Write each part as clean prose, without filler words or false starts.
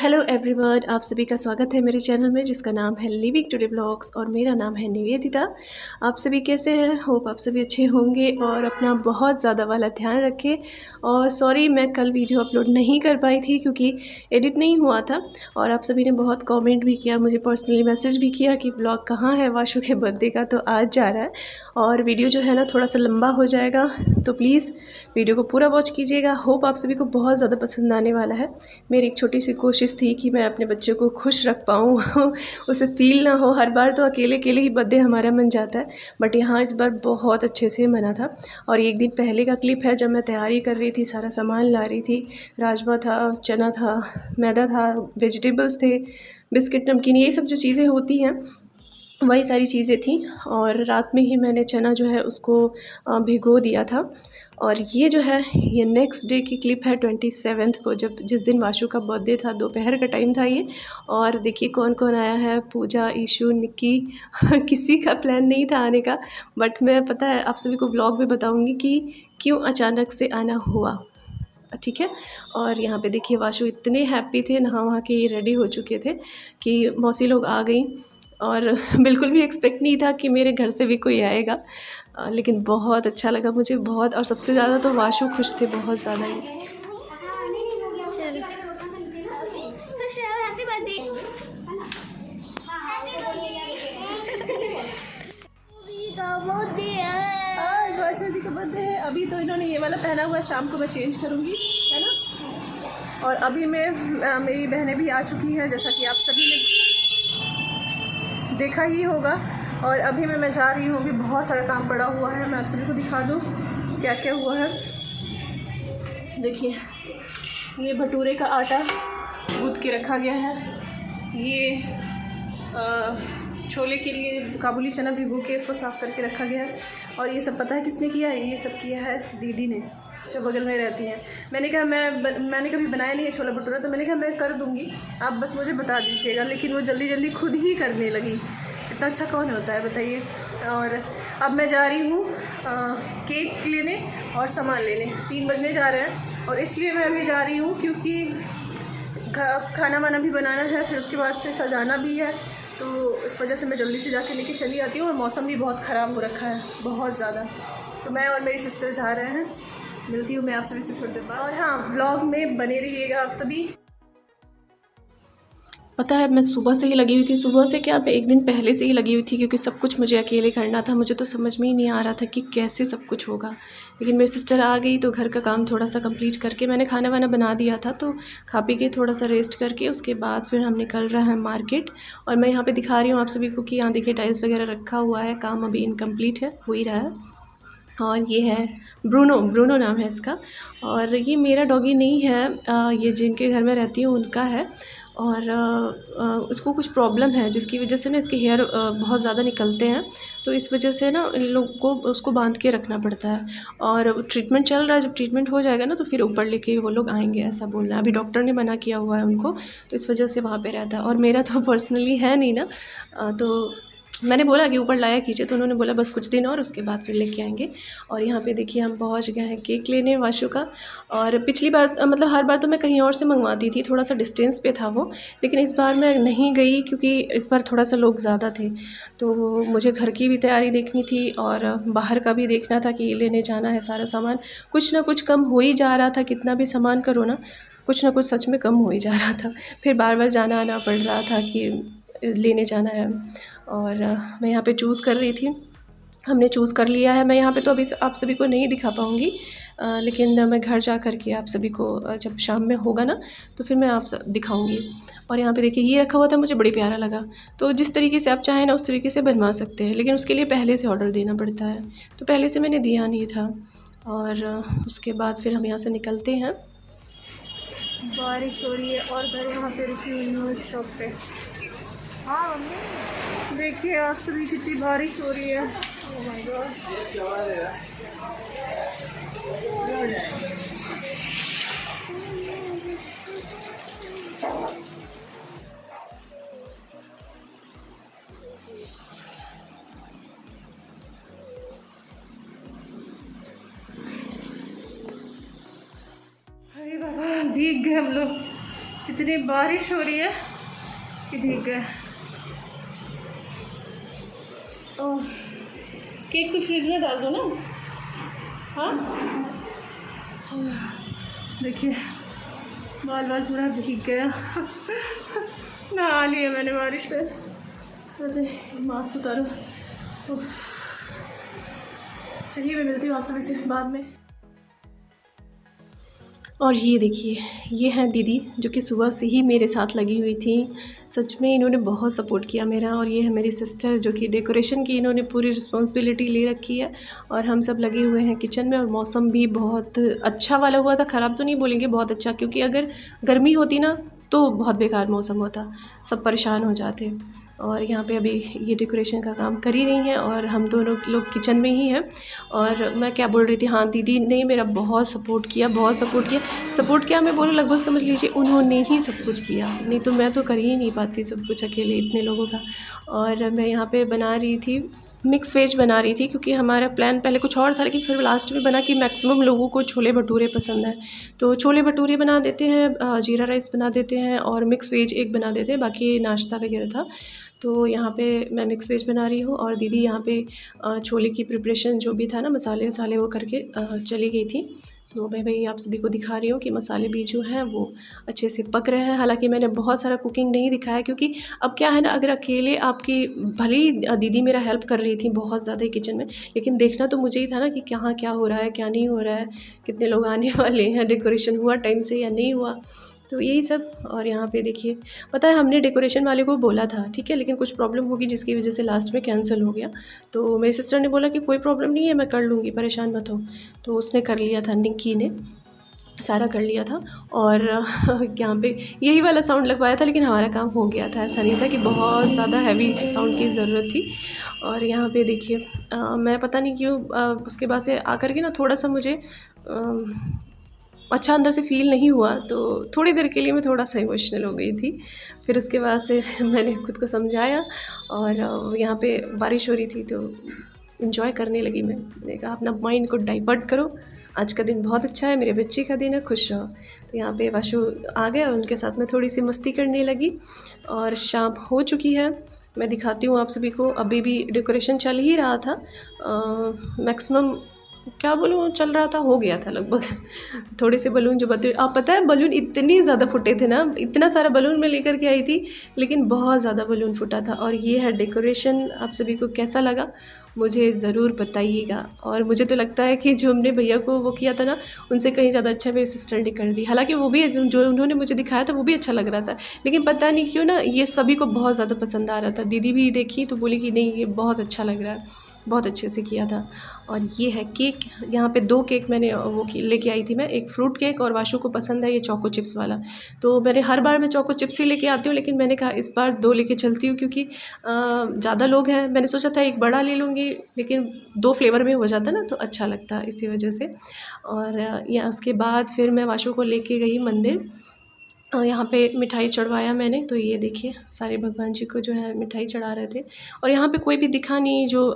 Hello everyone, आप सभी का स्वागत है मेरे चैनल में जिसका नाम है लिविंग टुडे ब्लॉग्स और मेरा नाम है निवेदिता। आप सभी कैसे हैं? होप आप सभी अच्छे होंगे और अपना बहुत ज़्यादा वाला ध्यान रखें। और सॉरी मैं कल वीडियो अपलोड नहीं कर पाई थी क्योंकि एडिट नहीं हुआ था। और आप सभी ने बहुत कमेंट भी किया, मुझे पर्सनली मैसेज भी किया कि ब्लॉग कहाँ है वाशु के बर्थडे का, तो आज जा रहा है। और वीडियो जो है ना थोड़ा सा लंबा हो जाएगा, तो प्लीज़ वीडियो को पूरा वॉच कीजिएगा। होप आप सभी को बहुत ज़्यादा पसंद आने वाला है। मेरी एक छोटी सी कोशिश थी कि मैं अपने बच्चे को खुश रख पाऊँ उसे फील ना हो। हर बार तो अकेले अकेले ही बर्थडे हमारा मन जाता है, बट यहाँ इस बार बहुत अच्छे से मना था। और एक दिन पहले का क्लिप है जब मैं तैयारी कर रही थी, सारा सामान ला रही थी। राजमा था, चना था, मैदा था, वेजिटेबल्स थे, बिस्किट, नमकीन, ये सब जो चीज़ें होती हैं वही सारी चीज़ें थी। और रात में ही मैंने चना जो है उसको भिगो दिया था। और ये जो है ये नेक्स्ट डे की क्लिप है 27 को, जब जिस दिन वाशु का बर्थडे था, दोपहर का टाइम था ये। और देखिए कौन कौन आया है, पूजा, ईशु, निक्की किसी का प्लान नहीं था आने का, बट मैं पता है आप सभी को ब्लॉग में बताऊंगी कि क्यों अचानक से आना हुआ, ठीक है। और यहाँ पे देखिए वाशु इतने हैप्पी थे, नहा वहाँ के ये रेडी हो चुके थे कि मौसी लोग आ गई। और बिल्कुल भी एक्सपेक्ट नहीं था कि मेरे घर से भी कोई आएगा, लेकिन बहुत अच्छा लगा मुझे बहुत। और सबसे ज़्यादा तो वाशु खुश थे, बहुत ज़्यादा ही। आज वाशु जी का बर्थडे है। अभी तो इन्होंने ये वाला पहना हुआ है, शाम को मैं चेंज करूँगी, है ना। और अभी मैं मेरी बहनें भी आ चुकी हैं, जैसा कि आप सभी ने देखा ही होगा। और अभी मैं जा रही हूँ, अभी बहुत सारा काम पड़ा हुआ है, मैं आप सभी को दिखा दूँ क्या क्या हुआ है। देखिए ये भटूरे का आटा गूँथ के रखा गया है, ये छोले के लिए काबुली चना भिगो के इसको साफ़ करके रखा गया है। और ये सब पता है किसने किया है? ये सब किया है दीदी ने, जो बगल में रहती हैं। मैंने कहा मैंने कभी बनाया नहीं है छोला भटूरा, तो मैंने कहा मैं कर दूँगी, आप बस मुझे बता दीजिएगा। लेकिन वो जल्दी जल्दी खुद ही करने लगी। इतना अच्छा कौन होता है बताइए। और अब मैं जा रही हूँ केक लेने और सामान लेने। 3 बजने जा रहे हैं और इसलिए मैं अभी जा रही हूँ क्योंकि खाना वाना भी बनाना है, फिर उसके बाद से सजाना भी है, तो इस वजह से मैं जल्दी से जाके लेके चली आती हूँ। और मौसम भी बहुत ख़राब हो रखा है, बहुत ज़्यादा। तो मैं और मेरी सिस्टर जा रहे हैं, मिलती हूँ मैं आप सभी से थोड़ी देर बाद। और हाँ, ब्लॉग में बने रहिएगा आप सभी। पता है मैं सुबह से ही लगी हुई थी, सुबह से क्या, मैं एक दिन पहले से ही लगी हुई थी, क्योंकि सब कुछ मुझे अकेले करना था। मुझे तो समझ में ही नहीं आ रहा था कि कैसे सब कुछ होगा। लेकिन मेरी सिस्टर आ गई तो घर का काम थोड़ा सा कंप्लीट करके, मैंने खाना वाना बना दिया था, तो खा पी के थोड़ा सा रेस्ट करके उसके बाद फिर हम निकल रहे हैं मार्केट। और मैं यहाँ पर दिखा रही हूँ आप सभी को कि यहाँ देखिए टाइल्स वगैरह रखा हुआ है, काम अभी इनकम्प्लीट है, हो ही रहा है। और ये है ब्रूनो, ब्रूनो नाम है इसका। और ये मेरा डॉगी नहीं है, ये जिनके घर में रहती हूँ उनका है। और उसको कुछ प्रॉब्लम है जिसकी वजह से ना इसके हेयर बहुत ज़्यादा निकलते हैं, तो इस वजह से ना इन लोग को उसको बांध के रखना पड़ता है। और ट्रीटमेंट चल रहा है, जब ट्रीटमेंट हो जाएगा ना तो फिर ऊपर लेके वो लोग आएंगे, ऐसा बोलना है। अभी डॉक्टर ने मना किया हुआ है उनको, तो इस वजह से वहाँ पे रहता है। और मेरा तो पर्सनली है नहीं ना, तो मैंने बोला कि ऊपर लाया कीजिए, तो उन्होंने बोला बस कुछ दिन और, उसके बाद फिर लेके आएंगे। और यहाँ पे देखिए हम पहुँच गए हैं केक लेने वाशु का। और पिछली बार मतलब हर बार तो मैं कहीं और से मंगवाती थी, थोड़ा सा डिस्टेंस पे था वो, लेकिन इस बार मैं नहीं गई क्योंकि इस बार थोड़ा सा लोग ज़्यादा थे, तो मुझे घर की भी तैयारी देखनी थी और बाहर का भी देखना था कि लेने जाना है सारा सामान। कुछ ना कुछ कम हो ही जा रहा था, कितना भी सामान करो ना कुछ ना कुछ सच में कम हो ही जा रहा था। फिर बार बार जाना आना पड़ रहा था कि लेने जाना है। और मैं यहाँ पे चूज़ कर रही थी, हमने चूज़ कर लिया है। मैं यहाँ पे तो अभी आप सभी को नहीं दिखा पाऊँगी, लेकिन मैं घर जा कर के आप सभी को जब शाम में होगा ना तो फिर मैं आप दिखाऊँगी। और यहाँ पे देखिए ये रखा हुआ था, मुझे बड़ी प्यारा लगा। तो जिस तरीके से आप चाहें ना उस तरीके से बनवा सकते हैं, लेकिन उसके लिए पहले से ऑर्डर देना पड़ता है, तो पहले से मैंने दिया नहीं था। और उसके बाद फिर हम यहाँ से निकलते हैं। बारिश हो रही है और घर यहाँ पे रुकी हुई हूँ शॉप पे। हाँ मम्मी देखिए आप सभी कितनी बारिश हो रही है। Oh my God. अरे बाबा भीग गए हम लोग, इतनी बारिश हो रही है कि ठीक है। ओह, केक तो फ्रिज में डाल दो ना। हाँ देखिए बाल बाल पूरा भीग गया। नहा लिया मैंने बारिश में। अरे मास्क उतारो। चलिए मैं मिलती हूँ आप सभी से बाद में। और ये देखिए ये हैं दीदी जो कि सुबह से ही मेरे साथ लगी हुई थी। सच में इन्होंने बहुत सपोर्ट किया मेरा। और ये है मेरी सिस्टर जो कि डेकोरेशन की इन्होंने पूरी रिस्पॉन्सिबिलिटी ले रखी है। और हम सब लगे हुए हैं किचन में। और मौसम भी बहुत अच्छा वाला हुआ था, ख़राब तो नहीं बोलेंगे, बहुत अच्छा। क्योंकि अगर गर्मी होती ना तो बहुत बेकार मौसम होता, सब परेशान हो जाते। और यहाँ पे अभी ये डेकोरेशन का काम कर ही रही हैं और हम दोनों लोग किचन में ही हैं। और मैं क्या बोल रही थी, हाँ दीदी ने मेरा बहुत सपोर्ट किया, बहुत सपोर्ट किया मैं बोलूँ लगभग समझ लीजिए उन्होंने ही सब कुछ किया, नहीं तो मैं तो कर ही नहीं पाती सब कुछ अकेले इतने लोगों का। और मैं यहाँ पे बना रही थी मिक्स वेज बना रही थी क्योंकि हमारा प्लान पहले कुछ और था, लेकिन फिर लास्ट में बना कि मैक्सिमम लोगों को छोले भटूरे पसंद है तो छोले भटूरे बना देते हैं, जीरा राइस बना देते हैं और मिक्स वेज एक बना देते हैं, बाकी नाश्ता वगैरह था। तो यहाँ पे मैं मिक्स वेज बना रही हूँ और दीदी यहाँ पे छोले की प्रिपरेशन जो भी था ना, मसाले वसाले वो करके चली गई थी। तो मैं भाई आप सभी को दिखा रही हूँ कि मसाले भी जो हैं वो अच्छे से पक रहे हैं। हालांकि मैंने बहुत सारा कुकिंग नहीं दिखाया क्योंकि अब क्या है ना, अगर अकेले आपकी भले ही दीदी मेरा हेल्प कर रही थी बहुत ज़्यादा किचन में, लेकिन देखना तो मुझे ही था ना कि कहाँ क्या हो रहा है क्या नहीं हो रहा है, कितने लोग आने वाले हैं, डेकोरेशन हुआ टाइम से या नहीं हुआ, तो यही सब। और यहाँ पे देखिए पता है हमने डेकोरेशन वाले को बोला था ठीक है, लेकिन कुछ प्रॉब्लम होगी जिसकी वजह से लास्ट में कैंसिल हो गया। तो मेरी सिस्टर ने बोला कि कोई प्रॉब्लम नहीं है मैं कर लूँगी, परेशान मत हो। तो उसने कर लिया था, निक्की ने सारा कर लिया था। और यहाँ पे यही वाला साउंड लगवाया था, लेकिन हमारा काम हो गया था, ऐसा नहीं था कि बहुत ज़्यादा हैवी साउंड की ज़रूरत थी। और यहाँ पे देखिए मैं पता नहीं क्यों उसके बाद से आकर के ना थोड़ा सा मुझे अच्छा अंदर से फ़ील नहीं हुआ, तो थोड़ी देर के लिए मैं थोड़ा सा इमोशनल हो गई थी। फिर उसके बाद से मैंने खुद को समझाया और यहाँ पे बारिश हो रही थी तो इन्जॉय करने लगी। मैंने कहा अपना माइंड को डाइवर्ट करो, आज का दिन बहुत अच्छा है, मेरे बच्चे का दिन है, खुश रहो। तो यहाँ पे वाशु आ गया, उनके साथ में थोड़ी सी मस्ती करने लगी। और शाम हो चुकी है, मैं दिखाती हूँ आप सभी को। अभी भी डेकोरेशन चल ही रहा था, मैक्सिमम क्या बोलूँ चल रहा था, हो गया था लगभग। थोड़े से बलून जो बताए आप, पता है बलून इतनी ज़्यादा फूटे थे ना, इतना सारा बलून मैं लेकर के आई थी लेकिन बहुत ज़्यादा बलून फूटा था। और ये है डेकोरेशन, आप सभी को कैसा लगा मुझे ज़रूर बताइएगा। और मुझे तो लगता है कि जो हमने भैया को वो किया था ना, उनसे कहीं ज़्यादा अच्छा मेरी सिस्टर ने कर दी। हालांकि वो भी जो उन्होंने मुझे दिखाया था वो भी अच्छा लग रहा था, लेकिन पता नहीं क्यों ना ये सभी को बहुत ज़्यादा पसंद आ रहा था। दीदी भी देखी तो बोली कि नहीं ये बहुत अच्छा लग रहा है, बहुत अच्छे से किया था। और ये है केक, यहाँ पे 2 केक मैंने वो लेके आई थी मैं, एक फ्रूट केक और वाशु को पसंद है ये चोको चिप्स वाला। तो मैंने हर बार मैं चोको चिप्स ही लेके आती हूँ, लेकिन मैंने कहा इस बार 2 लेके चलती हूँ क्योंकि ज़्यादा लोग हैं। मैंने सोचा था एक बड़ा ले लूँगी, लेकिन 2 फ्लेवर में हो जाता ना तो अच्छा लगता इसी वजह से। और या उसके बाद फिर मैं वाशु को लेके गई मंदिर, यहाँ पे मिठाई चढ़वाया मैंने। तो ये देखिए सारे भगवान जी को जो है मिठाई चढ़ा रहे थे। और यहाँ पे कोई भी दिखा नहीं, जो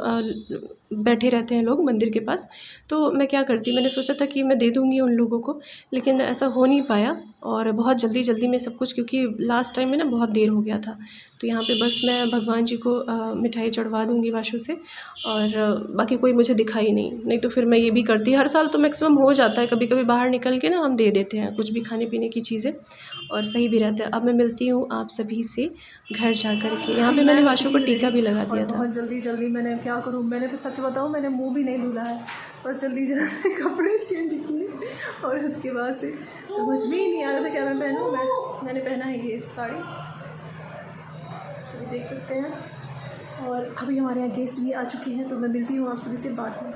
बैठे रहते हैं लोग मंदिर के पास। तो मैं क्या करती, मैंने सोचा था कि मैं दे दूँगी उन लोगों को, लेकिन ऐसा हो नहीं पाया। और बहुत जल्दी में सब कुछ, क्योंकि लास्ट टाइम में ना बहुत देर हो गया था। तो यहाँ पे बस मैं भगवान जी को मिठाई चढ़वा दूँगी वाशु से, और बाकी कोई मुझे दिखा ही नहीं तो फिर मैं ये भी करती। हर साल तो मैक्सिमम हो जाता है, कभी कभी बाहर निकल के ना हम दे देते हैं कुछ भी खाने पीने की चीज़ें, और सही भी रहता है। अब मैं मिलती हूँ आप सभी से घर जा कर के। यहाँ पे मैंने वाशु को टीका भी लगा दिया था। बहुत जल्दी मैंने क्या करूँ, मैंने तो सच बताऊँ मैंने मुँह भी नहीं धुला है, बस जल्दी कपड़े चेंज किए। और उसके बाद से समझ में ही नहीं आ रहा था क्या मैं पहनूँ। मैंने पहना है ये साड़ी, सभी देख सकते हैं। और अभी हमारे यहाँ गेस्ट भी आ चुके हैं, तो मैं मिलती हूँ आप सभी से बाद में।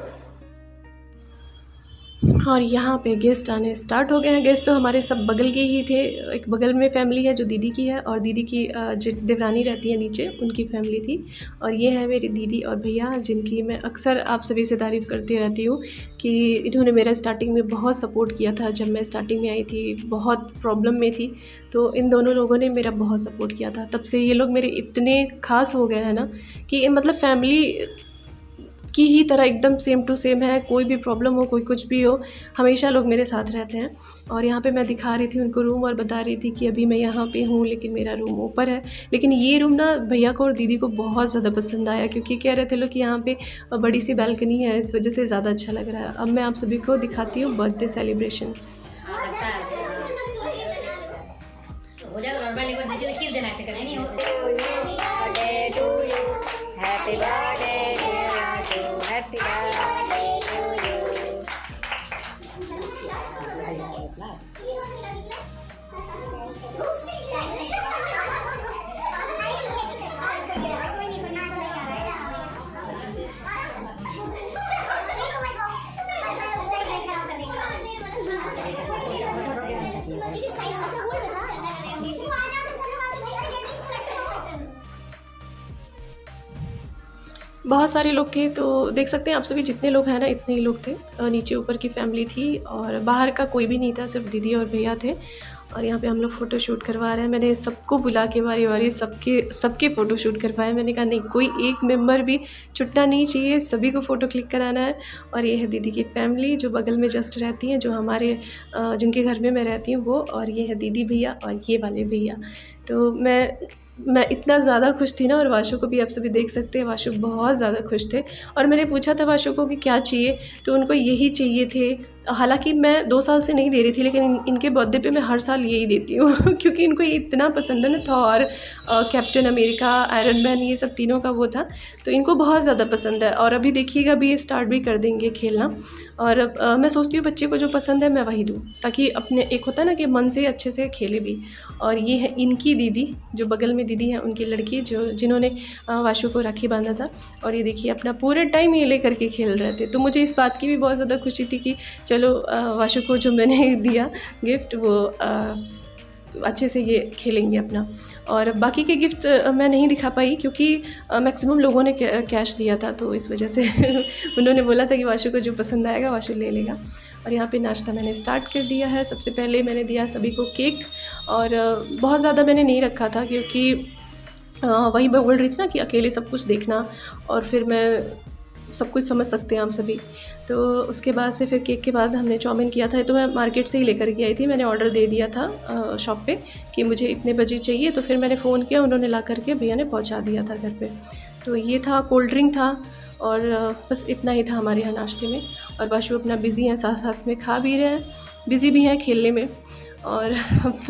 और यहाँ पे गेस्ट आने स्टार्ट हो गए हैं। गेस्ट तो हमारे सब बगल के ही थे, एक बगल में फैमिली है जो दीदी की है, और दीदी की जो देवरानी रहती है नीचे उनकी फैमिली थी। और ये है मेरी दीदी और भैया, जिनकी मैं अक्सर आप सभी से तारीफ़ करती रहती हूँ कि इन्होंने मेरा स्टार्टिंग में बहुत सपोर्ट किया था। जब मैं स्टार्टिंग में आई थी बहुत प्रॉब्लम में थी, तो इन दोनों लोगों ने मेरा बहुत सपोर्ट किया था। तब से ये लोग मेरे इतने ख़ास हो गए हैं ना कि मतलब की ही तरह एकदम सेम टू सेम है। कोई भी प्रॉब्लम हो, कोई कुछ भी हो, हमेशा लोग मेरे साथ रहते हैं। और यहाँ पे मैं दिखा रही थी उनको रूम और बता रही थी कि अभी मैं यहाँ पे हूँ लेकिन मेरा रूम ऊपर है। लेकिन ये रूम ना भैया को और दीदी को बहुत ज़्यादा पसंद आया, क्योंकि कह रहे थे लोग कि यहाँ पे बड़ी सी बालकनी है, इस वजह से ज़्यादा अच्छा लग रहा है। अब मैं आप सभी को दिखाती हूँ बर्थडे सेलिब्रेशन। हो जाएगा नॉर्मल, एक बार नीचे से खींच देना ऐसे करके नहीं हो। Birthday to you, happy birthday dear Ashu, happy birthday to you. बहुत सारे लोग थे, तो देख सकते हैं आप सभी, जितने लोग हैं ना इतने ही लोग थे। नीचे ऊपर की फैमिली थी और बाहर का कोई भी नहीं था, सिर्फ दीदी और भैया थे। और यहाँ पे हम लोग फ़ोटो शूट करवा रहे हैं। मैंने सबको बुला के बारी बारी सबके फ़ोटो शूट करवाए। मैंने कहा नहीं, कोई एक मेंबर भी छुटना नहीं चाहिए, सभी को फ़ोटो क्लिक कराना है। और ये है दीदी की फैमिली जो बगल में जस्ट रहती हैं, जो हमारे जिनके घर में मैं रहती हूँ वो। और ये है दीदी भैया और ये वाले भैया। तो मैं इतना ज़्यादा खुश थी ना, और वाशु को भी आप सभी देख सकते हैं, वाशु बहुत ज़्यादा खुश थे। और मैंने पूछा था वाशु को कि क्या चाहिए, तो उनको यही चाहिए थे। हालांकि मैं 2 साल से नहीं दे रही थी, लेकिन इनके बर्थडे पे मैं हर साल यही देती हूँ क्योंकि इनको ये इतना पसंद है ना। Thor, captain America, iron man, ये सब तीनों का वो था, तो इनको बहुत ज़्यादा पसंद है। और अभी देखिएगा, अभी ये स्टार्ट भी कर देंगे खेलना। और मैं सोचती हूँ बच्चे को जो पसंद है मैं वही दूँ, ताकि अपने एक होता है ना कि मन से अच्छे से खेले भी। और ये है इनकी दीदी, जो बगल में दीदी है उनकी लड़की, जिन्होंने वाशु को राखी बांधा था। और ये देखिए अपना पूरे टाइम ये लेकर के खेल रहे थे। तो मुझे इस बात की भी बहुत ज़्यादा खुशी थी कि चलो वाशु को जो मैंने दिया गिफ्ट, वो अच्छे से ये खेलेंगे अपना। और बाकी के गिफ्ट मैं नहीं दिखा पाई, क्योंकि मैक्सिमम लोगों ने कैश दिया था, तो इस वजह से उन्होंने बोला था कि वाशु को जो पसंद आएगा वाशु ले लेगा। और यहाँ पे नाश्ता मैंने स्टार्ट कर दिया है। सबसे पहले मैंने दिया सभी को केक, और बहुत ज़्यादा मैंने नहीं रखा था, क्योंकि वही मैं बोल रही थी ना कि अकेले सब कुछ देखना, और फिर मैं सब कुछ समझ सकते हैं हम सभी। तो उसके बाद से फिर केक के बाद हमने चाउमीन किया था। तो मैं मार्केट से ही लेकर के आई थी, मैंने ऑर्डर दे दिया था शॉप पे कि मुझे इतने बजे चाहिए। तो फिर मैंने फ़ोन किया, उन्होंने ला करके भैया ने पहुंचा दिया था घर पे। तो ये था, कोल्ड ड्रिंक था, और बस इतना ही था हमारे यहाँ नाश्ते में। और वाशु अपना बिज़ी हैं, साथ साथ में खा भी रहे हैं, बिज़ी भी हैं खेलने में। और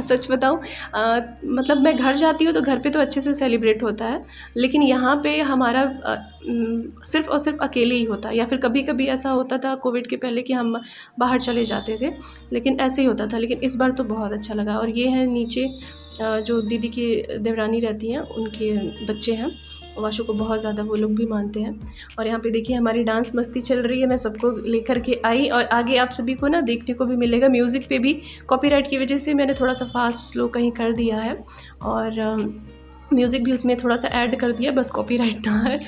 सच बताऊं, मतलब मैं घर जाती हूँ तो घर पे तो अच्छे से सेलिब्रेट होता है, लेकिन यहाँ पे हमारा सिर्फ़ और सिर्फ अकेले ही होता है। या फिर कभी कभी ऐसा होता था कोविड के पहले कि हम बाहर चले जाते थे, लेकिन ऐसे ही होता था। लेकिन इस बार तो बहुत अच्छा लगा। और ये है नीचे जो दीदी की देवरानी रहती हैं, उनके बच्चे हैं, वाशु को बहुत ज़्यादा वो लोग भी मानते हैं। और यहाँ पे देखिए हमारी डांस मस्ती चल रही है, मैं सबको लेकर के आई। और आगे आप सभी को ना देखने को भी मिलेगा। म्यूज़िक पे भी कॉपीराइट की वजह से मैंने थोड़ा सा फास्ट स्लो कहीं कर दिया है, और म्यूज़िक भी उसमें थोड़ा सा ऐड कर दिया, बस कॉपीराइट ना है।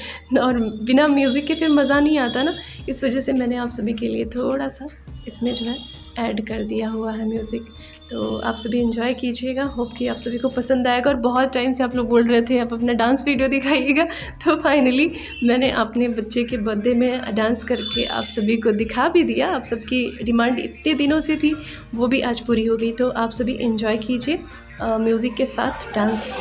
और बिना म्यूज़िक के फिर मज़ा नहीं आता ना, इस वजह से मैंने आप सभी के लिए थोड़ा सा इसमें जो है ऐड कर दिया हुआ है म्यूज़िक। तो आप सभी एंजॉय कीजिएगा, होप कि आप सभी को पसंद आएगा। और बहुत टाइम से आप लोग बोल रहे थे आप अपना डांस वीडियो दिखाइएगा, तो फाइनली मैंने अपने बच्चे के बर्थडे में डांस करके आप सभी को दिखा भी दिया। आप सबकी डिमांड इतने दिनों से थी, वो भी आज पूरी हो गई। तो आप सभी एंजॉय कीजिए म्यूज़िक के साथ डांस।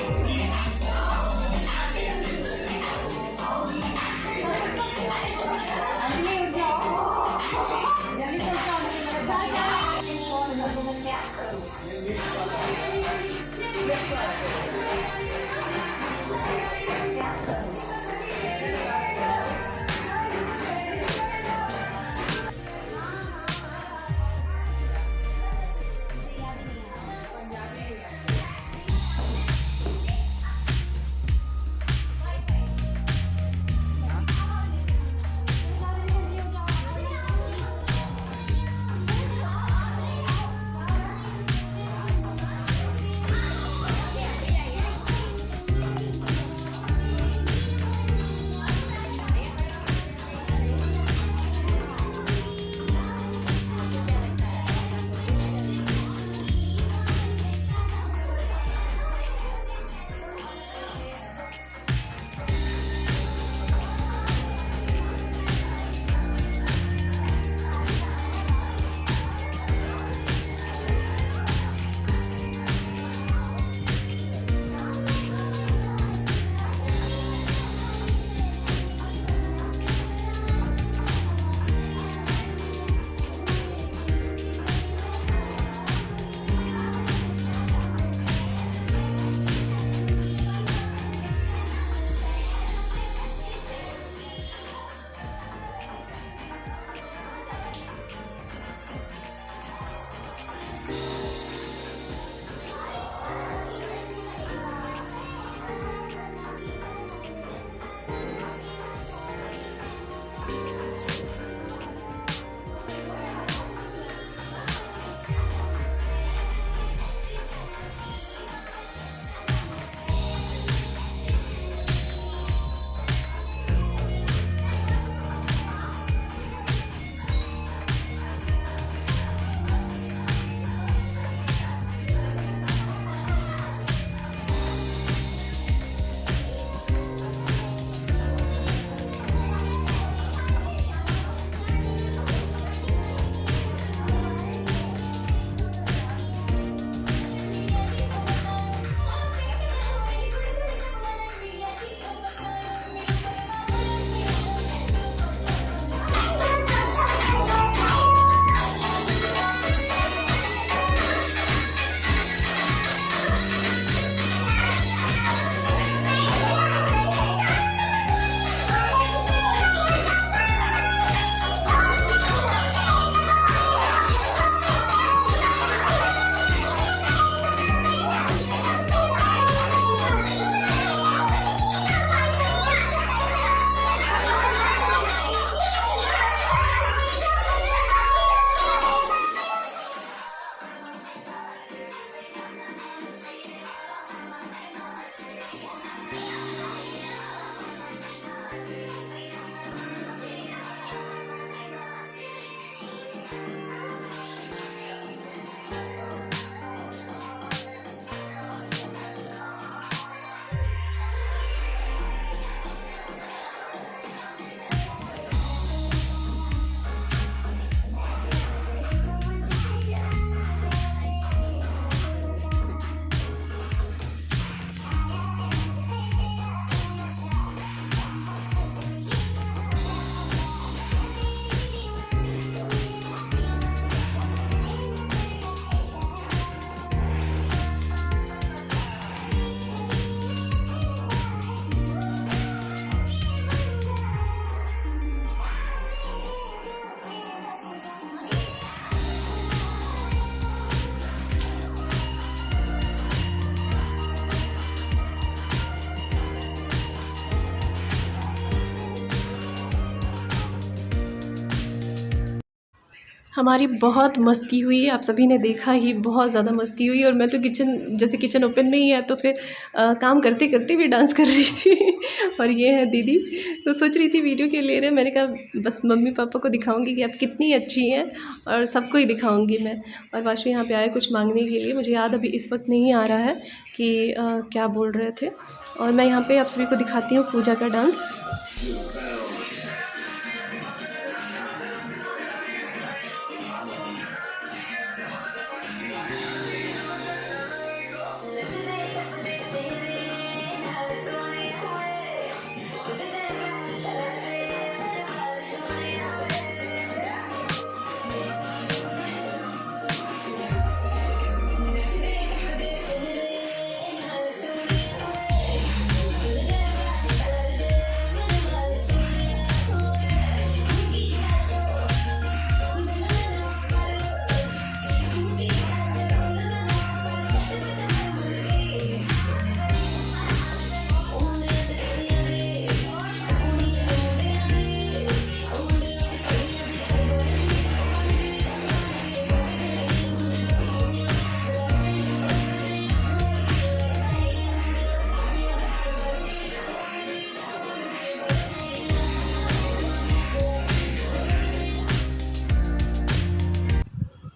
हमारी बहुत मस्ती हुई, आप सभी ने देखा ही, बहुत ज़्यादा मस्ती हुई। और मैं तो किचन ओपन में ही है तो फिर काम करते करते भी डांस कर रही थी। और ये है दीदी, तो सोच रही थी वीडियो क्यों ले रहे हैं, मैंने कहा बस मम्मी पापा को दिखाऊंगी कि आप कितनी अच्छी हैं और सबको ही दिखाऊंगी मैं। और वाशु यहाँ पे आए कुछ मांगने के लिए, मुझे याद अभी इस वक्त नहीं आ रहा है कि क्या बोल रहे थे। और मैं यहाँ पे आप सभी को दिखाती हूँ पूजा का डांस।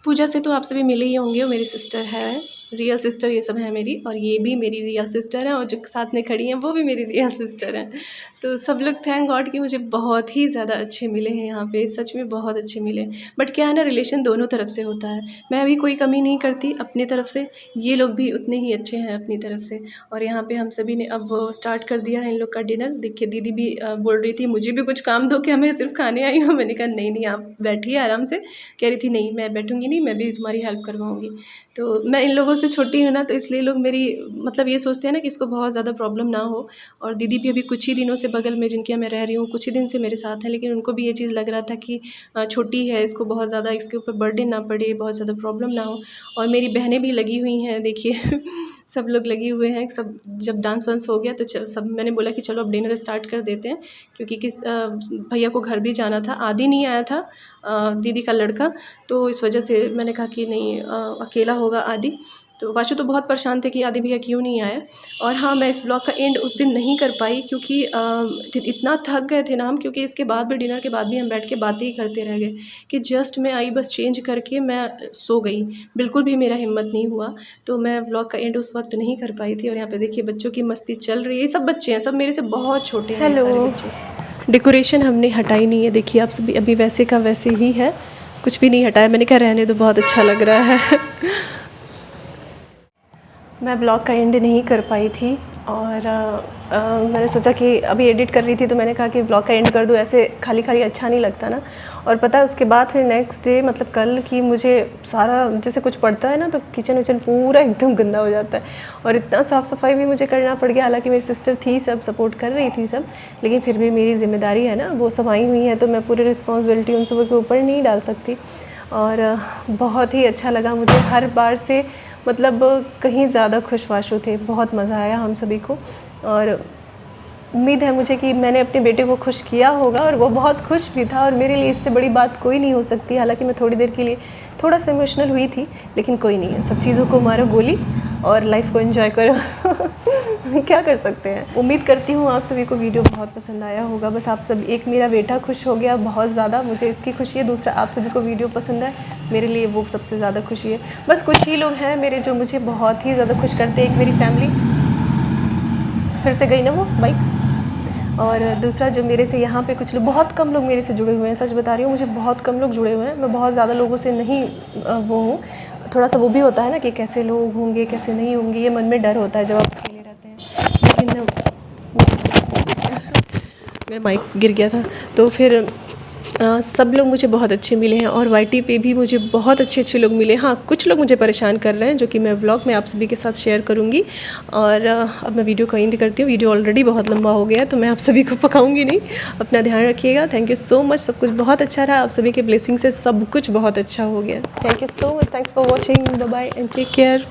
पूजा से तो आप सभी मिले ही होंगे, वो मेरी सिस्टर है, रियल सिस्टर ये सब है मेरी। और ये भी मेरी रियल सिस्टर है, और जो साथ में खड़ी हैं वो भी मेरी रियल सिस्टर हैं। तो सब लोग थैंक गॉड कि मुझे बहुत ही ज़्यादा अच्छे मिले हैं यहाँ पे, सच में बहुत अच्छे मिले। बट क्या है ना, रिलेशन दोनों तरफ से होता है, मैं अभी कोई कमी नहीं करती अपनी तरफ से, ये लोग भी उतने ही अच्छे हैं अपनी तरफ से। और यहाँ पे हम सभी ने अब स्टार्ट कर दिया है इन लोग का डिनर। देखिए दीदी भी बोल रही थी मुझे भी कुछ काम दो, क्या मैं सिर्फ खाने आई हूँ। मैंने कहा नहीं आप बैठिए आराम से। कह रही थी नहीं मैं बैठूँगी नहीं, मैं भी तुम्हारी हेल्प करवाऊँगी। तो मैं इन लोगों से छोटी हूँ ना, तो इसलिए लोग मेरी मतलब ये सोचते हैं ना कि इसको बहुत ज़्यादा प्रॉब्लम ना हो। और दीदी भी अभी कुछ ही दिनों से बगल में जिनके मैं रह रही हूँ कुछ ही दिन से मेरे साथ हैं, लेकिन उनको भी ये चीज़ लग रहा था कि छोटी है, इसको बहुत ज़्यादा इसके ऊपर बर्डन ना पड़े, बहुत ज़्यादा प्रॉब्लम ना हो। और मेरी बहनें भी लगी हुई हैं, देखिए सब लोग लगे हुए हैं। सब जब डांस वांस हो गया तो सब मैंने बोला कि चलो अब डिनर स्टार्ट कर देते हैं, क्योंकि भैया को घर भी जाना था। आदि नहीं आया था दीदी का लड़का, तो इस वजह से मैंने कहा कि नहीं अकेला होगा आदि। तो वाशु तो बहुत परेशान थे कि आदि भैया क्यों नहीं आए। और हाँ, मैं इस ब्लॉग का एंड उस दिन नहीं कर पाई क्योंकि इतना थक गए थे ना हम, क्योंकि इसके बाद भी डिनर के बाद भी हम बैठ के बातें ही करते रह गए कि जस्ट मैं आई बस चेंज करके मैं सो गई, बिल्कुल भी मेरा हिम्मत नहीं हुआ। तो मैं ब्लॉग का एंड उस वक्त नहीं कर पाई थी। और यहाँ पे देखिए बच्चों की मस्ती चल रही है, ये सब बच्चे हैं, सब मेरे से बहुत छोटे हैं ये सारे बच्चे। डेकोरेशन हमने हटाई नहीं है, देखिए आप सभी अभी वैसे का वैसे ही है, कुछ भी नहीं हटाया। मैंने कहा रहने दो, बहुत अच्छा लग रहा है। मैं ब्लॉग का एंड नहीं कर पाई थी और मैंने सोचा कि अभी एडिट कर रही थी तो मैंने कहा कि ब्लॉग का एंड कर दूँ, ऐसे खाली खाली अच्छा नहीं लगता ना। और पता है उसके बाद फिर नेक्स्ट डे मतलब कल की मुझे सारा जैसे कुछ पड़ता है ना तो किचन विचन पूरा एकदम गंदा हो जाता है। और इतना साफ़ सफाई भी मुझे करना पड़ गया, हालांकि मेरी सिस्टर थी, सब सपोर्ट कर रही थी सब, लेकिन फिर भी मेरी जिम्मेदारी है ना, वो सब आई हुई है तो मैं पूरी रिस्पॉन्सिबिलिटी उन सब के ऊपर नहीं डाल सकती। और बहुत ही अच्छा लगा मुझे, हर बार से मतलब कहीं ज़्यादा खुश वाशु थे, बहुत मज़ा आया हम सभी को। और उम्मीद है मुझे कि मैंने अपने बेटे को खुश किया होगा और वो बहुत खुश भी था। और मेरे लिए इससे बड़ी बात कोई नहीं हो सकती, हालांकि मैं थोड़ी देर के लिए थोड़ा सा इमोशनल हुई थी, लेकिन कोई नहीं है, सब चीज़ों को मारो गोली और लाइफ को एंजॉय करो। क्या कर सकते हैं। उम्मीद करती हूँ आप सभी को वीडियो बहुत पसंद आया होगा। बस आप सब, एक मेरा बेटा खुश हो गया बहुत ज़्यादा, मुझे इसकी खुशी है, दूसरा आप सभी को वीडियो पसंद है, मेरे लिए वो सबसे ज़्यादा खुशी है। बस कुछ ही लोग हैं मेरे जो मुझे बहुत ही ज़्यादा खुश करते हैं। एक मेरी फैमिली, फिर से गई ना वो बाइक, और दूसरा जो मेरे से यहाँ पे कुछ लोग, बहुत कम लोग मेरे से जुड़े हुए हैं, सच बता रही हूँ, मुझे बहुत कम लोग जुड़े हुए हैं। मैं बहुत ज़्यादा लोगों से नहीं वो हूँ, थोड़ा सा वो भी होता है ना कि कैसे लोग होंगे कैसे नहीं होंगे, ये मन में डर होता है जब आप अकेले रहते हैं। लेकिन मेरा माइक गिर गया था, तो फिर सब लोग मुझे बहुत अच्छे मिले हैं। और YT पे भी मुझे बहुत अच्छे लोग मिले। हाँ, कुछ लोग मुझे परेशान कर रहे हैं जो कि मैं व्लॉग में आप सभी के साथ शेयर करूँगी। और अब मैं वीडियो को एंड करती हूँ, वीडियो ऑलरेडी बहुत लंबा हो गया है तो मैं आप सभी को पकाऊंगी नहीं। अपना ध्यान रखिएगा। थैंक यू सो मच, सब कुछ बहुत अच्छा रहा, आप सभी के ब्लेसिंग से सब कुछ बहुत अच्छा हो गया। Thank you so much, thanks for watching, bye bye and take care.